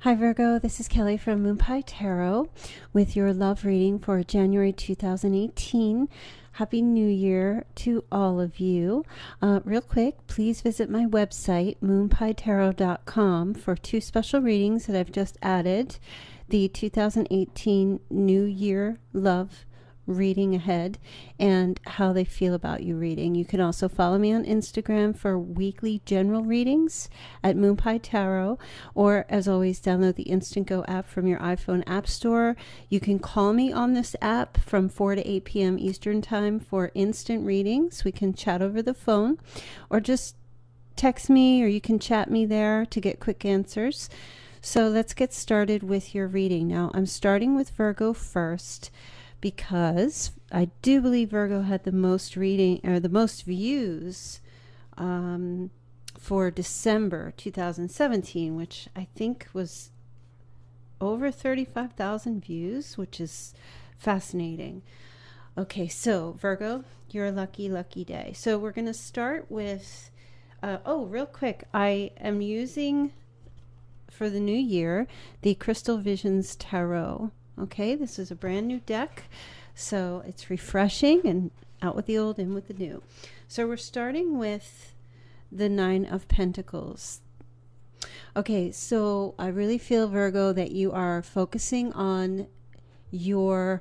Hi Virgo, this is Kelly from Moon Pie Tarot with your love reading for January 2018. Happy New Year to all of you. Real quick, please visit my website, moonpietarot.com, for two special readings that I've just added. The 2018 New Year Love reading ahead and how they feel about you reading. You can also follow me on Instagram for weekly general readings at Moonpie Tarot, or as always, download the Instant Go app from your iPhone app store. You can call me on this app from 4 to 8 p.m. Eastern time for instant readings. We can chat over the phone, or just text me, or you can chat me there to get quick answers. So let's get started with your reading. Now, I'm starting with Virgo first, because I do believe Virgo had the most reading or the most views for December 2017, which I think was over 35,000 views, which is fascinating. Okay, so Virgo, you're a lucky, lucky day. So we're going to start with, real quick, I am using for the new year the Crystal Visions Tarot. Okay, this is a brand new deck, so it's refreshing and out with the old, in with the new. So we're starting with the Nine of Pentacles. Okay, so I really feel, Virgo, that you are focusing on a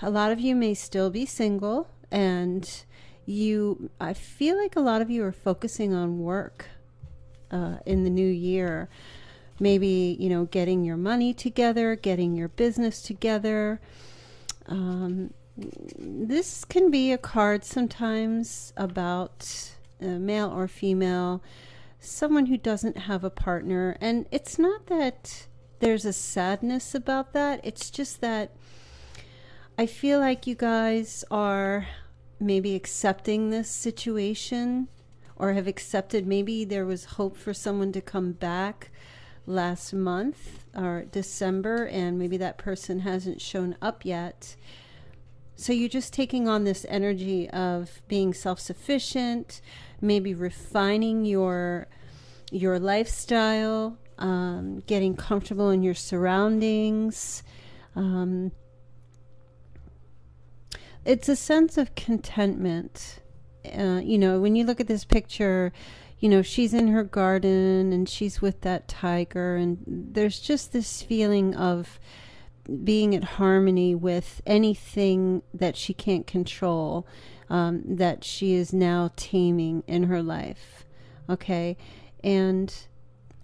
lot of you may still be single, and I feel like a lot of you are focusing on work in the new year. Maybe, getting your money together, getting your business together. This can be a card sometimes about male or female, someone who doesn't have a partner. And it's not that there's a sadness about that. It's just that I feel like you guys are maybe accepting this situation, or have accepted, maybe there was hope for someone to come back last month or December, and maybe that person hasn't shown up yet. So you're just taking on this energy of being self-sufficient, maybe refining your lifestyle, getting comfortable in your surroundings. It's a sense of contentment. When you look at this picture, she's in her garden and she's with that tiger, and there's just this feeling of being at harmony with anything that she can't control, that she is now taming in her life. Okay. And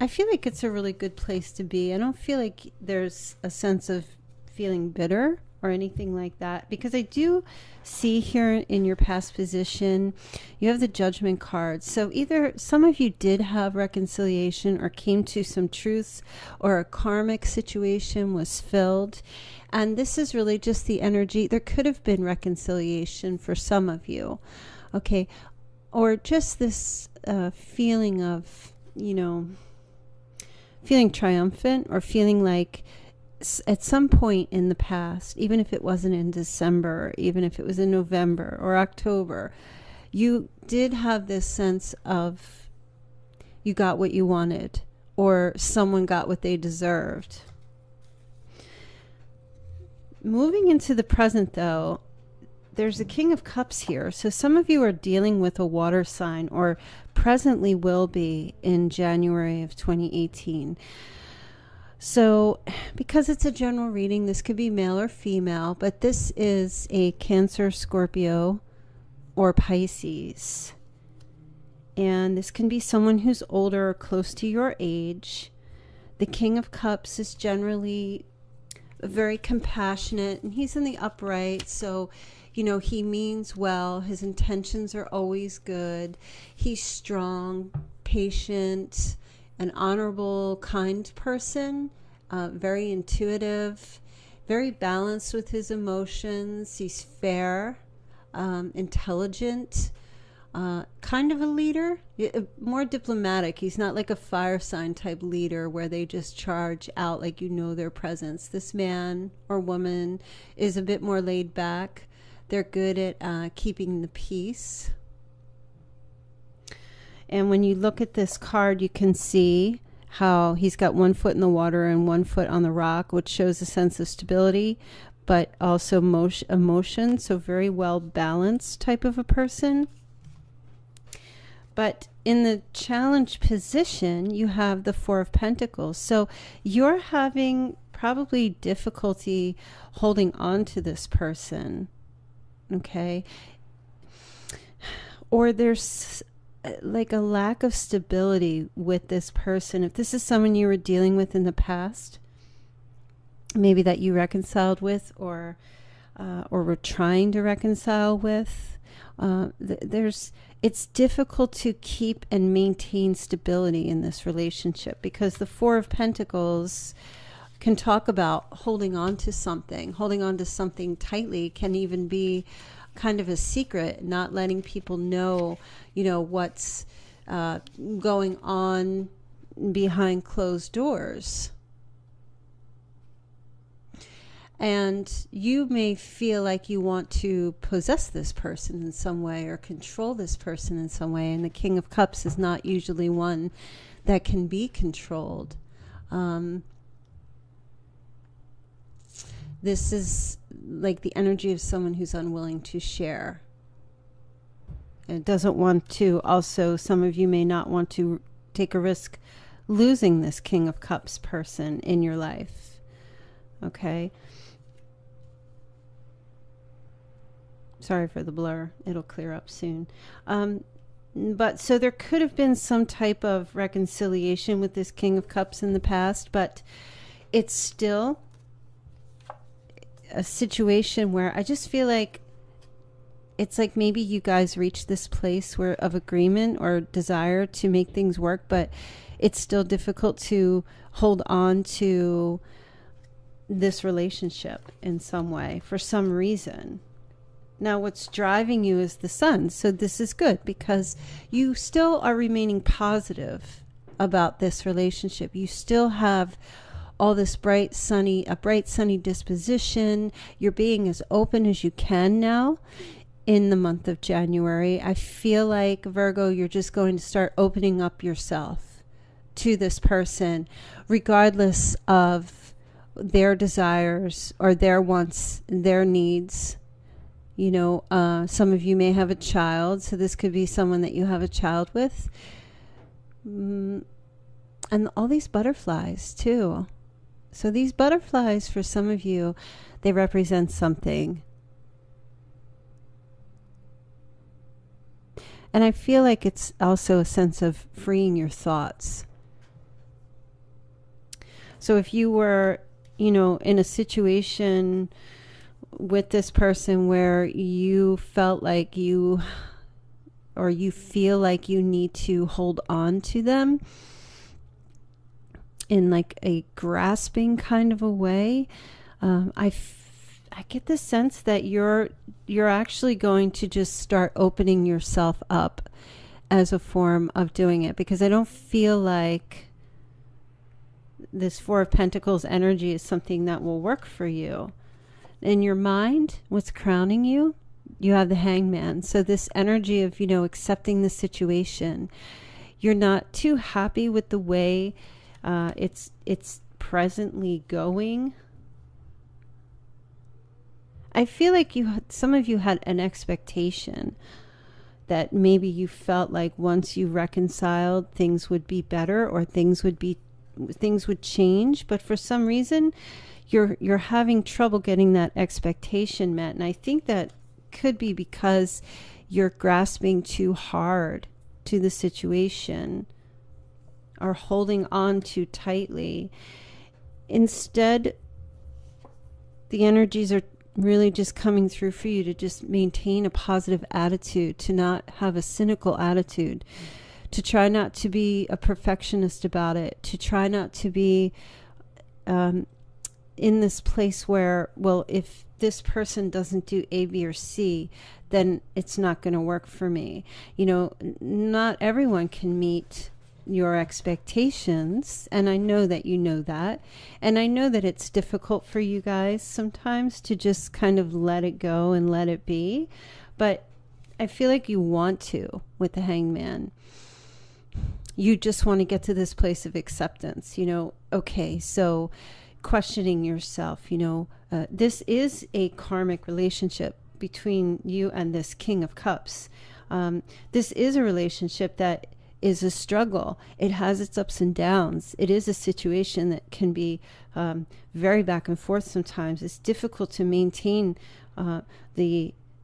I feel like it's a really good place to be. I don't feel like there's a sense of feeling bitter or anything like that, because I do see here in your past position, you have the Judgment card. So either some of you did have reconciliation or came to some truths, or a karmic situation was filled. And this is really just the energy. There could have been reconciliation for some of you. Okay. Or just this feeling of, feeling triumphant, or feeling like at some point in the past, even if it wasn't in December, even if it was in November or October, you did have this sense of you got what you wanted, or someone got what they deserved. Moving into the present, though, there's a King of Cups here. So some of you are dealing with a water sign, or presently will be in January of 2018. So because it's a general reading, this could be male or female, but this is a Cancer, Scorpio, or Pisces. And this can be someone who's older or close to your age. The King of Cups is generally very compassionate, and he's in the upright. So, he means well. His intentions are always good. He's strong, patient, an honorable, kind person, very intuitive, very balanced with his emotions. He's fair, intelligent, kind of a leader, more diplomatic. He's not like a fire sign type leader where they just charge out like their presence. This man or woman is a bit more laid back. They're good at keeping the peace. And when you look at this card, you can see how he's got one foot in the water and one foot on the rock, which shows a sense of stability, but also emotion. So very well balanced type of a person. But in the challenge position, you have the Four of Pentacles. So you're having probably difficulty holding on to this person. Okay. Or there's like a lack of stability with this person. If this is someone you were dealing with in the past, maybe that you reconciled with, or were trying to reconcile with, it's difficult to keep and maintain stability in this relationship, because the Four of Pentacles can talk about holding on to something tightly, can even be kind of a secret, not letting people know, what's going on behind closed doors. And you may feel like you want to possess this person in some way or control this person in some way. And the King of Cups is not usually one that can be controlled. This is like the energy of someone who's unwilling to share. And doesn't want to, also, some of you may not want to take a risk losing this King of Cups person in your life. Okay. Sorry for the blur. It'll clear up soon. But so there could have been some type of reconciliation with this King of Cups in the past, but it's still a situation where I just feel like it's like maybe you guys reached this place where of agreement or desire to make things work, but it's still difficult to hold on to this relationship in some way for some reason. Now, what's driving you is the sun. So this is good because you still are remaining positive about this relationship. You still have all this bright, sunny disposition. You're being as open as you can now in the month of January. I feel like, Virgo, you're just going to start opening up yourself to this person, regardless of their desires or their wants, their needs. Some of you may have a child, so this could be someone that you have a child with. And all these butterflies too. So these butterflies, for some of you, they represent something. And I feel like it's also a sense of freeing your thoughts. So if you were, in a situation with this person where you felt like you feel like you need to hold on to them in like a grasping kind of a way, I get the sense that you're actually going to just start opening yourself up as a form of doing it, because I don't feel like this Four of Pentacles energy is something that will work for you. In your mind, what's crowning you? You have the Hangman. So this energy of, accepting the situation. You're not too happy with the way it's presently going. I feel like some of you had an expectation that maybe you felt like once you reconciled, things would be better, or things would change. But for some reason, you're having trouble getting that expectation met. And I think that could be because you're grasping too hard to the situation or holding on too tightly. Instead, the energies are really just coming through for you to just maintain a positive attitude, to not have a cynical attitude, to try not to be a perfectionist about it, to try not to be in this place where, well, if this person doesn't do A, B, or C, then it's not going to work for me. Not everyone can meet your expectations, and I know that you know that, and I know that it's difficult for you guys sometimes to just kind of let it go and let it be, but I feel like you want to with the Hangman. you just want to get to this place of acceptance. Okay, so questioning yourself, this is a karmic relationship between you and this King of Cups. This is a relationship that is a struggle. It has its ups and downs. It is a situation that can be very back and forth sometimes. It's difficult to maintain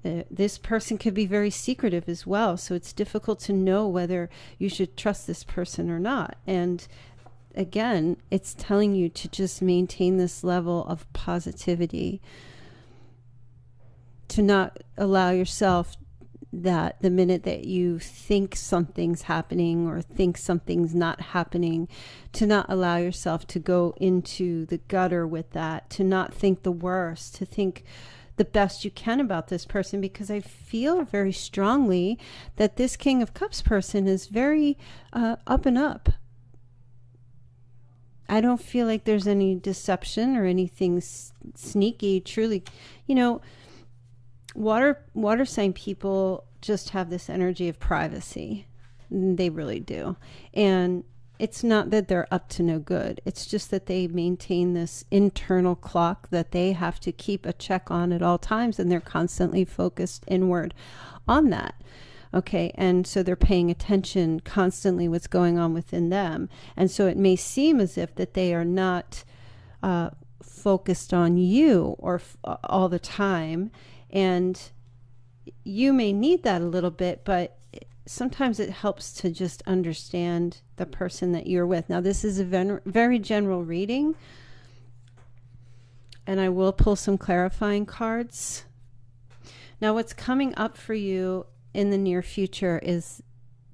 this person could be very secretive as well. So it's difficult to know whether you should trust this person or not. And again, it's telling you to just maintain this level of positivity, to not allow yourself that the minute that you think something's happening or think something's not happening, to not allow yourself to go into the gutter with that, to not think the worst, to think the best you can about this person, because I feel very strongly that this King of Cups person is very up and up. I don't feel like there's any deception or anything sneaky. Truly, water sign people just have this energy of privacy. They really do. And it's not that they're up to no good. It's just that they maintain this internal clock that they have to keep a check on at all times, and they're constantly focused inward on that. Okay, and so they're paying attention constantly what's going on within them. And so it may seem as if that they are not focused on you or all the time. And you may need that a little bit, but sometimes it helps to just understand the person that you're with. Now, this is a very general reading, and I will pull some clarifying cards. Now, what's coming up for you in the near future is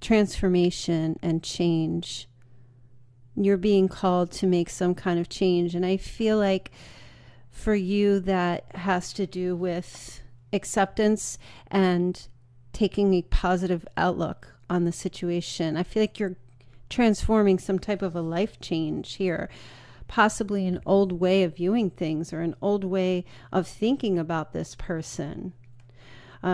transformation and change. You're being called to make some kind of change, and I feel like for you that has to do with acceptance and taking a positive outlook on the situation. I feel like you're transforming some type of a life change here, possibly an old way of viewing things or an old way of thinking about this person.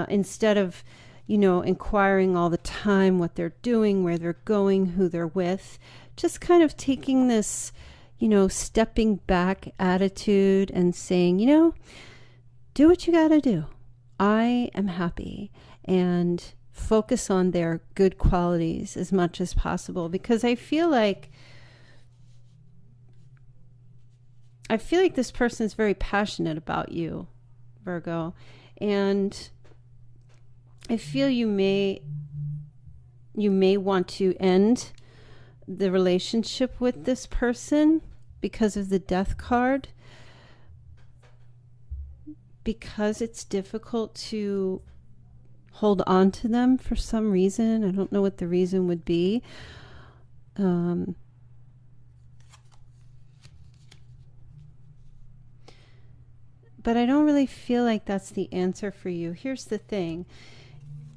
Instead of, inquiring all the time what they're doing, where they're going, who they're with, just kind of taking this, stepping back attitude and saying, do what you got to do. I am happy, and focus on their good qualities as much as possible, because I feel like this person is very passionate about you, Virgo, and I feel you may want to end the relationship with this person because of the Death card, because it's difficult to hold on to them for some reason. I don't know what the reason would be. But I don't really feel like that's the answer for you. Here's the thing.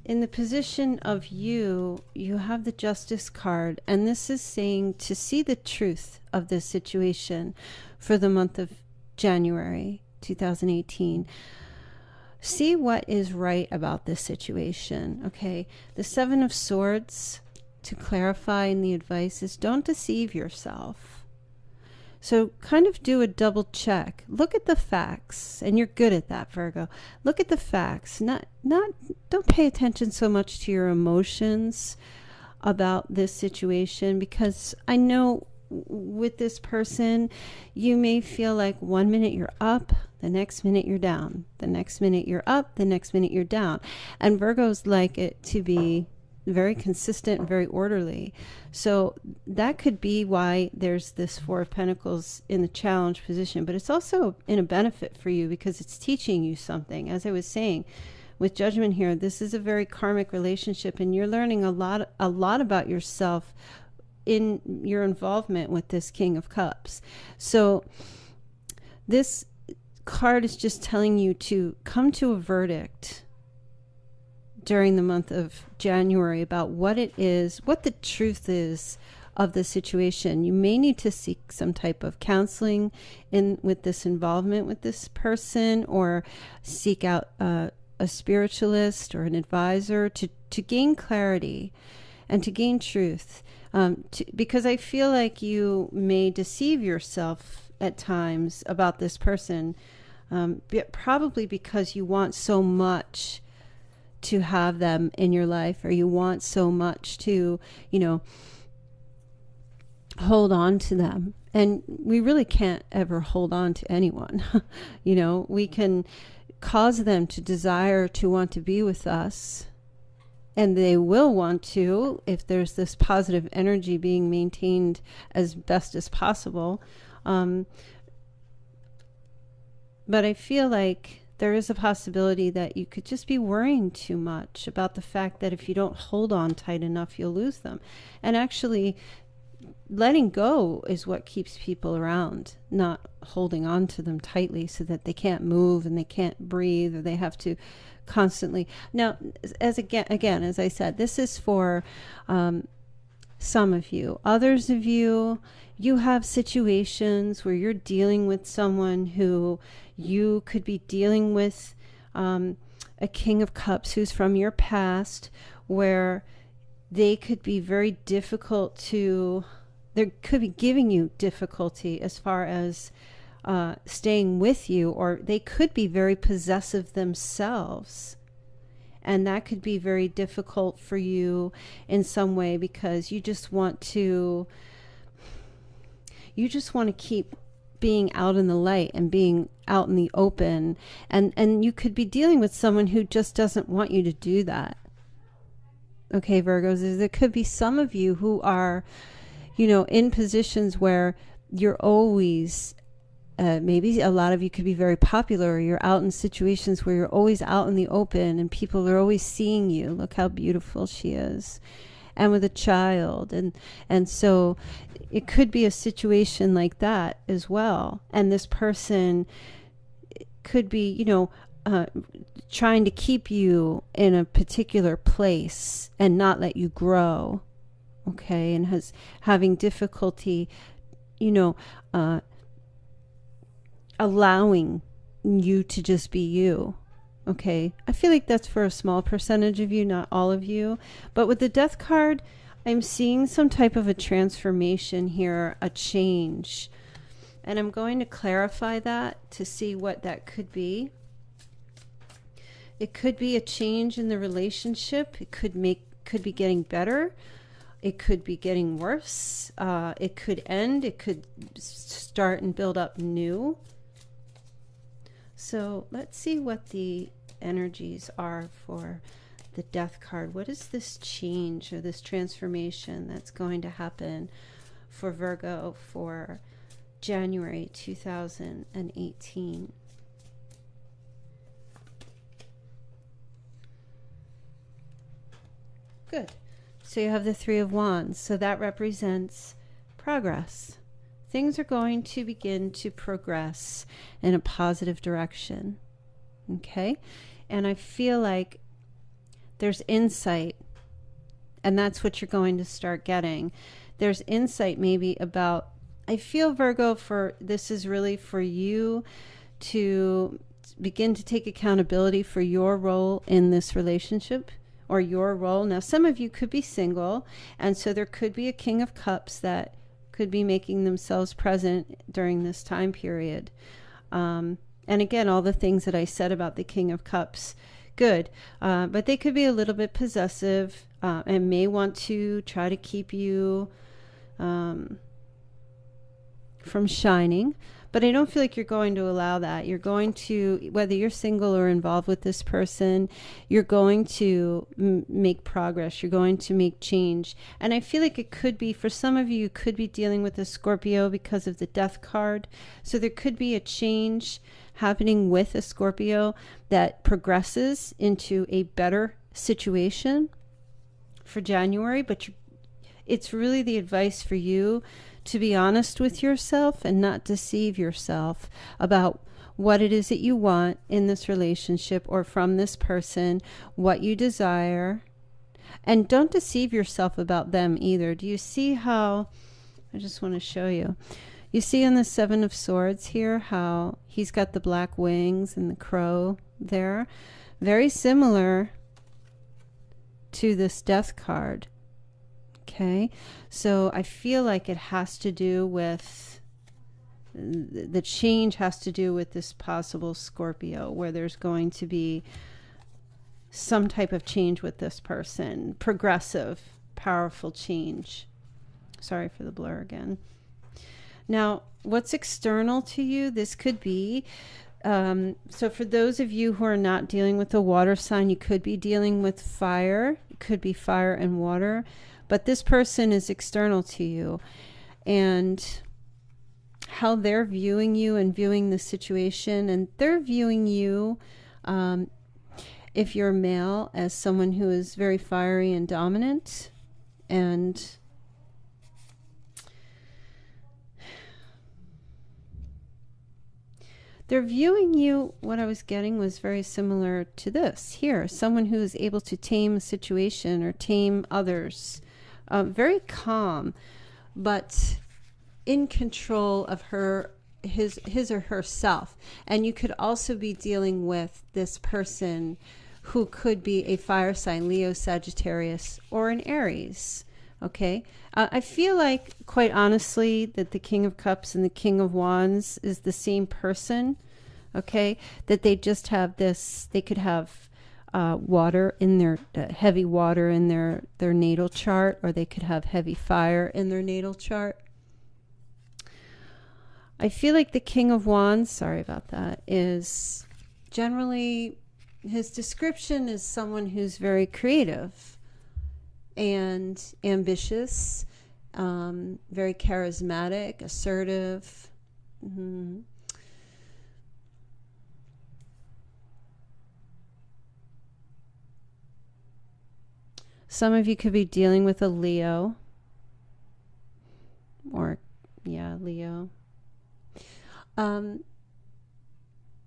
In the position of you have the Justice card, and this is saying to see the truth of this situation for the month of January 2018. See what is right about this situation, okay? The Seven of Swords, to clarify in the advice, is don't deceive yourself. So kind of do a double check. Look at the facts, and you're good at that, Virgo. Look at the facts. Don't pay attention so much to your emotions about this situation, because I know with this person, you may feel like 1 minute you're up, the next minute you're down, the next minute you're up, the next minute you're down. And Virgos like it to be very consistent and very orderly. So that could be why there's this Four of Pentacles in the challenge position, but it's also in a benefit for you because it's teaching you something. As I was saying, with Judgment here, this is a very karmic relationship, and you're learning a lot about yourself in your involvement with this King of Cups. So this card is just telling you to come to a verdict during the month of January about what it is, what the truth is of the situation. You may need to seek some type of counseling with this involvement with this person, or seek out a spiritualist or an advisor to gain clarity and to gain truth. because I feel like you may deceive yourself at times about this person, probably because you want so much to have them in your life, or you want so much to, hold on to them. And we really can't ever hold on to anyone. We can cause them to desire to want to be with us, and they will want to if there's this positive energy being maintained as best as possible. But I feel like there is a possibility that you could just be worrying too much about the fact that if you don't hold on tight enough, you'll lose them. And actually, letting go is what keeps people around, not holding on to them tightly so that they can't move and they can't breathe, or they have to constantly. Now, as I said, this is for some of you. Others of you, you have situations where you're dealing with someone who you could be dealing with, a King of Cups who's from your past, where they could be very difficult to, they could be giving you difficulty as far as staying with you, or they could be very possessive themselves. And that could be very difficult for you in some way, because you just want to keep being out in the light and being out in the open. And you could be dealing with someone who just doesn't want you to do that. Okay, Virgos, there could be some of you who are, in positions where you're always, maybe a lot of you could be very popular, or you're out in situations where you're always out in the open and people are always seeing you. Look how beautiful she is. And with a child. And so it could be a situation like that as well. And this person could be, trying to keep you in a particular place and not let you grow. Okay. And having difficulty, allowing you to just be you. Okay. I feel like that's for a small percentage of you, not all of you. But with the Death card, I'm seeing some type of a transformation here, a change. And I'm going to clarify that to see what that could be. It could be a change in the relationship. It could be getting better. It could be getting worse. It could end. It could start and build up new. So let's see what the energies are for the Death card. What is this change or this transformation that's going to happen for Virgo for January 2018? Good. So you have the Three of Wands. So that represents progress. Things are going to begin to progress in a positive direction. Okay? And I feel like there's insight, and that's what you're going to start getting. There's insight maybe about, I feel, Virgo, this is really for you to begin to take accountability for your role in this relationship, or your role. Now, some of you could be single, and so there could be a King of Cups that could be making themselves present during this time period. And again, all the things that I said about the King of Cups, good. But they could be a little bit possessive, and may want to try to keep you from shining. But I don't feel like you're going to allow that. You're going to, whether you're single or involved with this person, you're going to make progress. You're going to make change. And I feel like it could be, for some of you, you could be dealing with a Scorpio because of the Death card. So there could be a change happening with a Scorpio that progresses into a better situation for January. But it's really the advice for you to be honest with yourself and not deceive yourself about what it is that you want in this relationship or from this person, what you desire. And don't deceive yourself about them either. Do you see how, I just want to show you. You see on the Seven of Swords here how he's got the black wings and the crow there? Very similar to this Death card. Okay, so I feel like it has to do with, the change has to do with this possible Scorpio, where there's going to be some type of change with this person, progressive, powerful change. Sorry for the blur again. Now, what's external to you? This could be, so for those of you who are not dealing with the water sign, you could be dealing with fire. It could be fire and water, but this person is external to you, and how they're viewing you and viewing the situation, and they're viewing you, if you're male, as someone who is very fiery and dominant, and they're viewing you, what I was getting was very similar to this here, someone who is able to tame a situation or tame others, very calm, but in control of his or herself. And you could also be dealing with this person who could be a fire sign, Leo, Sagittarius, or an Aries. Okay, I feel like, quite honestly, that the King of Cups and the King of Wands is the same person. Okay, that they just have this, they could have water in their, heavy water in their natal chart, or they could have heavy fire in their natal chart. I feel like the King of Wands, sorry about that, is generally, his description is someone who's very creative and ambitious, very charismatic, assertive. Some of you could be dealing with a Leo, or yeah, Leo.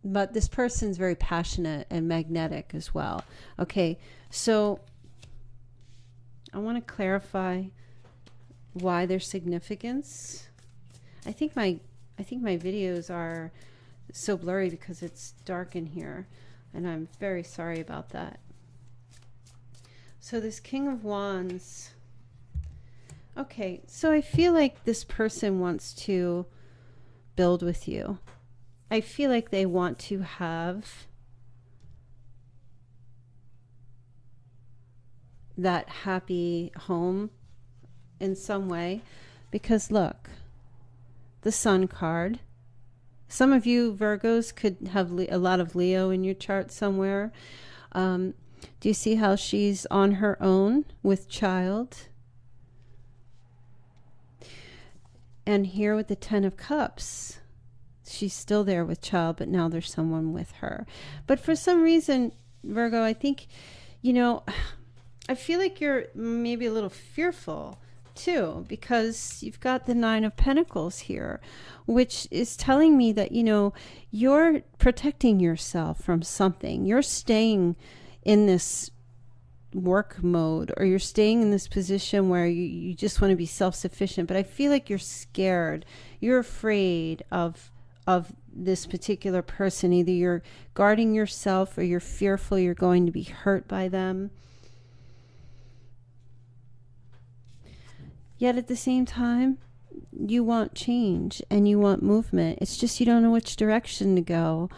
But this person's very passionate and magnetic as well. Okay, so I want to clarify why their significance. I think my videos are so blurry because it's dark in here, and I'm very sorry about that. So this King of Wands. Okay, so I feel like this person wants to build with you. I feel like they want to have that happy home in some way, because look, the Sun card. Some of you Virgos could have a lot of Leo in your chart somewhere. Do you see how she's on her own with child? And here with the Ten of Cups, she's still there with child, but now there's someone with her. But for some reason, Virgo, I think, you know, I feel like you're maybe a little fearful too, because you've got the Nine of Pentacles here, which is telling me that, you know, you're protecting yourself from something. You're staying in this work mode, or you're staying in this position where you just want to be self-sufficient. But I feel like you're scared. You're afraid of this particular person. Either you're guarding yourself, or you're fearful you're going to be hurt by them. Yet at the same time, you want change and you want movement. It's just you don't know which direction to go.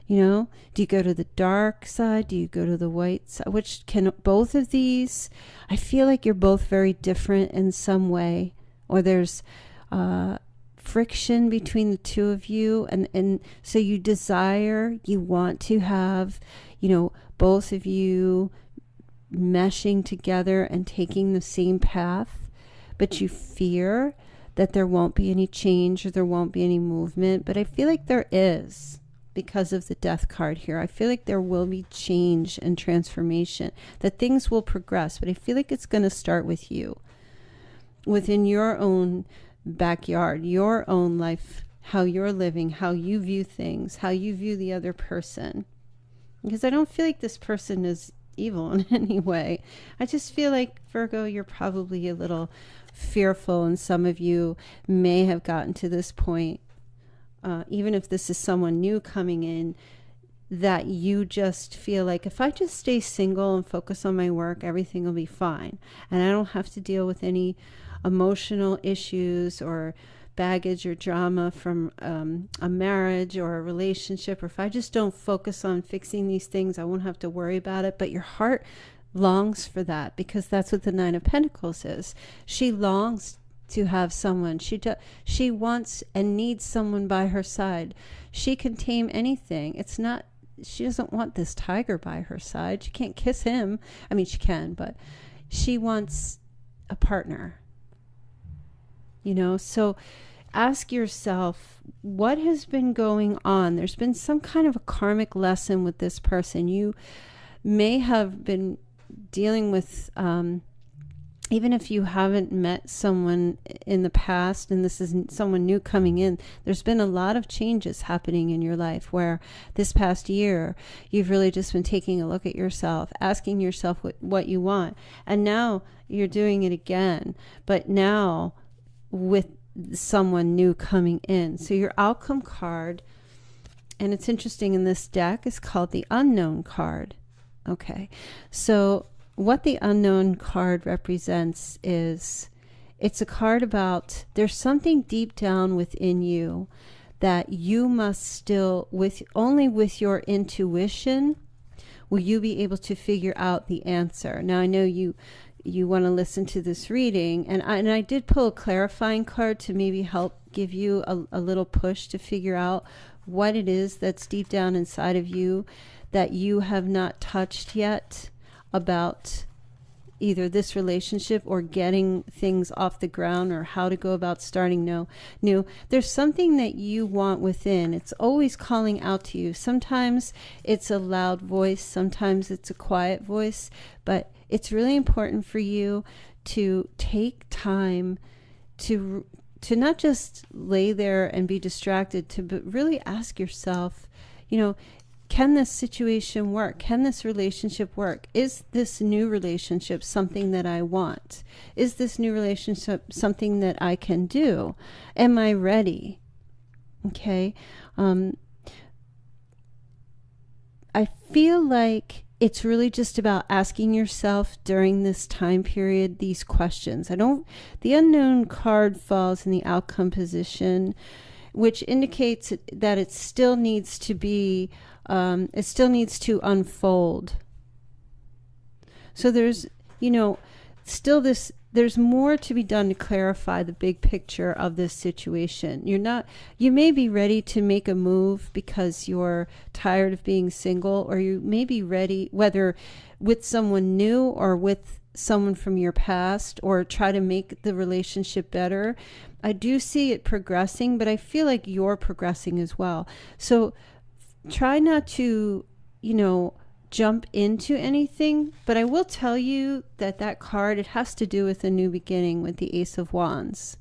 You know, do you go to the dark side? Do you go to the white side? Which can both of these? I feel like you're both very different in some way, or there's friction between the two of you, and so you want to have, you know, both of you meshing together and taking the same path, but you fear that there won't be any change or there won't be any movement. But I feel like there is. Because of the Death card here, I feel like there will be change and transformation, that things will progress, but I feel like it's going to start with you, within your own backyard, your own life, how you're living, how you view things, how you view the other person. Because I don't feel like this person is evil in any way. I just feel like, Virgo, you're probably a little fearful, and some of you may have gotten to this point. Even if this is someone new coming in, that you just feel like, if I just stay single and focus on my work, everything will be fine. And I don't have to deal with any emotional issues or baggage or drama from a marriage or a relationship. Or if I just don't focus on fixing these things, I won't have to worry about it. But your heart longs for that, because that's what the Nine of Pentacles is. She longs to have someone. She wants and needs someone by her side. She can tame anything. She doesn't want this tiger by her side. She can't kiss him. I mean, she can, but she wants a partner. So ask yourself, what has been going on? There's been some kind of a karmic lesson with this person. You may have been dealing with, even if you haven't met someone in the past and this is someone new coming in, there's been a lot of changes happening in your life where this past year, you've really just been taking a look at yourself, asking yourself what you want. And now you're doing it again, but now with someone new coming in. So your outcome card, and it's interesting, in this deck, is called the Unknown card. Okay, so what the Unknown card represents is, it's a card about, there's something deep down within you that you must still, only with your intuition will you be able to figure out the answer. Now I know you want to listen to this reading, and I did pull a clarifying card to maybe help give you a little push to figure out what it is that's deep down inside of you that you have not touched yet about either this relationship or getting things off the ground, or how to go about starting new. There's something that you want within. It's always calling out to you. Sometimes it's a loud voice, sometimes it's a quiet voice, but it's really important for you to take time to not just lay there and be distracted, but really ask yourself, can this situation work? Can this relationship work? Is this new relationship something that I want? Is this new relationship something that I can do? Am I ready? Okay. I feel like it's really just about asking yourself during this time period these questions. The Unknown card falls in the outcome position, which indicates that it still needs to be, it still needs to unfold. So there's, still there's more to be done to clarify the big picture of this situation. You may be ready to make a move because you're tired of being single, or you may be ready, whether with someone new or with someone from your past, or try to make the relationship better. I do see it progressing, but I feel like you're progressing as well. So try not to, jump into anything, but I will tell you that card, it has to do with a new beginning with the Ace of Wands.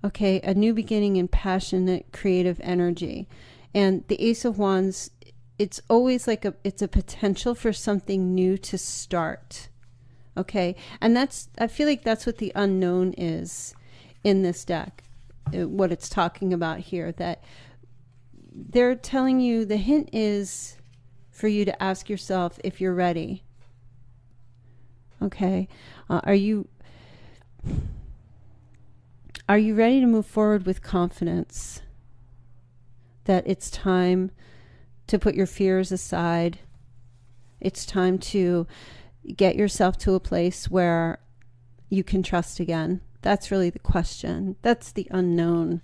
Okay, a new beginning in passionate, creative energy. And the Ace of Wands, it's always like it's a potential for something new to start. Okay, and I feel like that's what the Unknown is in this deck, what it's talking about here, that they're telling you, the hint is for you to ask yourself if you're ready. Okay, are you ready to move forward with confidence? That it's time to put your fears aside. It's time to get yourself to a place where you can trust again. That's really the question. That's the unknown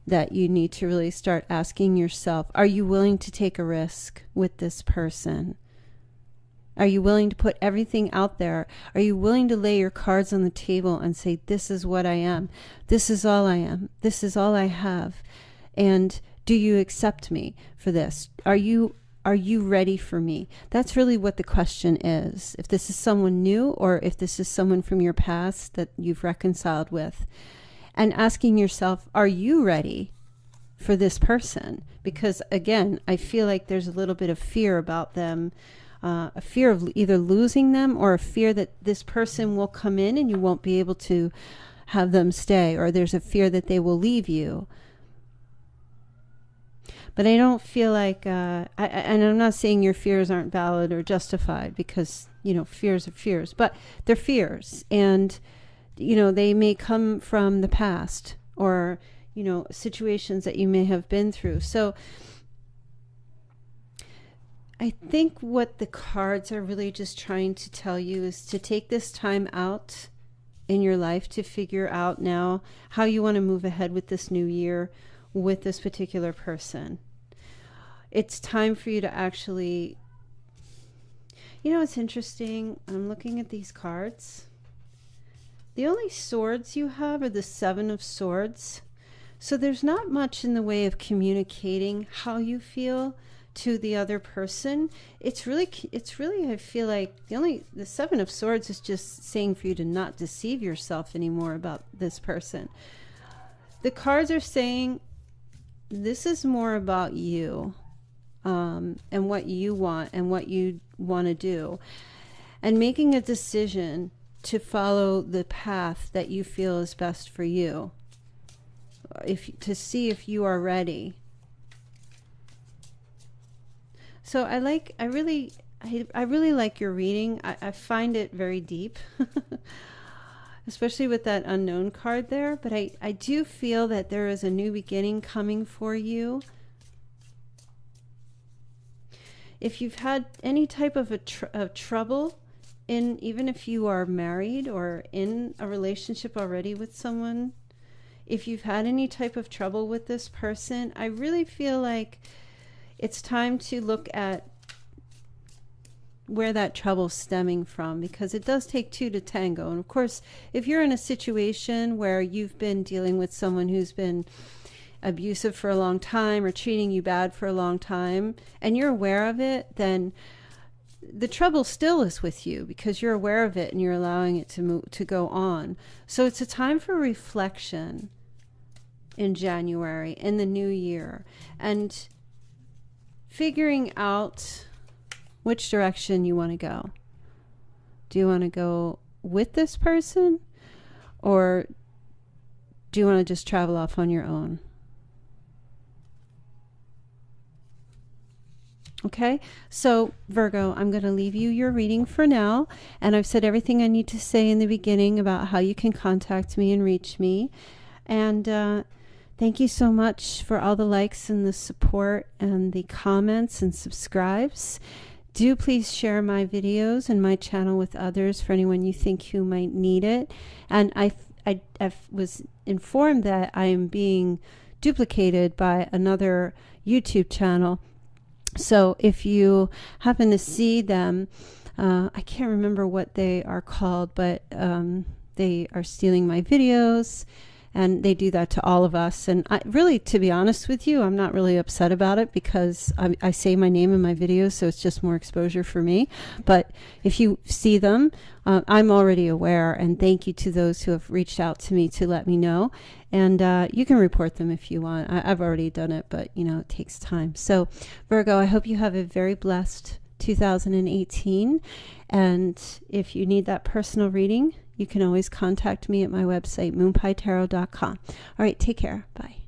that you need to really start asking yourself. Are you willing to take a risk with this person? Are you willing to put everything out there? Are you willing to lay your cards on the table and say, this is what I am. This is all I am. This is all I have. And do you accept me for this? Are you ready for me? That's really what the question is. If this is someone new, or if this is someone from your past that you've reconciled with. And asking yourself, are you ready for this person? Because again, I feel like there's a little bit of fear about them, a fear of either losing them, or a fear that this person will come in and you won't be able to have them stay, or there's a fear that they will leave you. But I don't feel like, and I'm not saying your fears aren't valid or justified, because, fears are fears, but they're fears. And, they may come from the past, or, situations that you may have been through. So I think what the cards are really just trying to tell you is to take this time out in your life to figure out now how you want to move ahead with this new year with this particular person. It's time for you to actually, it's interesting. I'm looking at these cards. The only swords you have are the Seven of Swords. So there's not much in the way of communicating how you feel to the other person. It's really, I feel like the Seven of Swords is just saying for you to not deceive yourself anymore about this person. The cards are saying this is more about you, and what you want and what you want to do, and making a decision to follow the path that you feel is best for you, to see if you are ready. So I really like your reading. I find it very deep, especially with that unknown card there. But I do feel that there is a new beginning coming for you. If you've had any type of trouble, even if you are married or in a relationship already with someone, if you've had any type of trouble with this person, I really feel like it's time to look at where that trouble's stemming from, because it does take two to tango. And of course, if you're in a situation where you've been dealing with someone who's been abusive for a long time or treating you bad for a long time, and you're aware of it, then the trouble still is with you because you're aware of it and you're allowing it to go on. So it's a time for reflection in January, in the new year, and figuring out which direction you want to go. Do you want to go with this person, or do you want to just travel off on your own? Okay, so Virgo, I'm going to leave you your reading for now, and I've said everything I need to say in the beginning about how you can contact me and reach me. And thank you so much for all the likes and the support and the comments and subscribes. Do please share my videos and my channel with others, for anyone you think who might need it. And I was informed that I am being duplicated by another YouTube channel. So if you happen to see them, I can't remember what they are called, but they are stealing my videos. And they do that to all of us. And really, to be honest with you, I'm not really upset about it, because I say my name in my videos, so it's just more exposure for me. But if you see them, I'm already aware. And thank you to those who have reached out to me to let me know. And you can report them if you want. I've already done it, but, it takes time. So, Virgo, I hope you have a very blessed 2018. And if you need that personal reading, you can always contact me at my website, moonpietarot.com. All right, take care. Bye.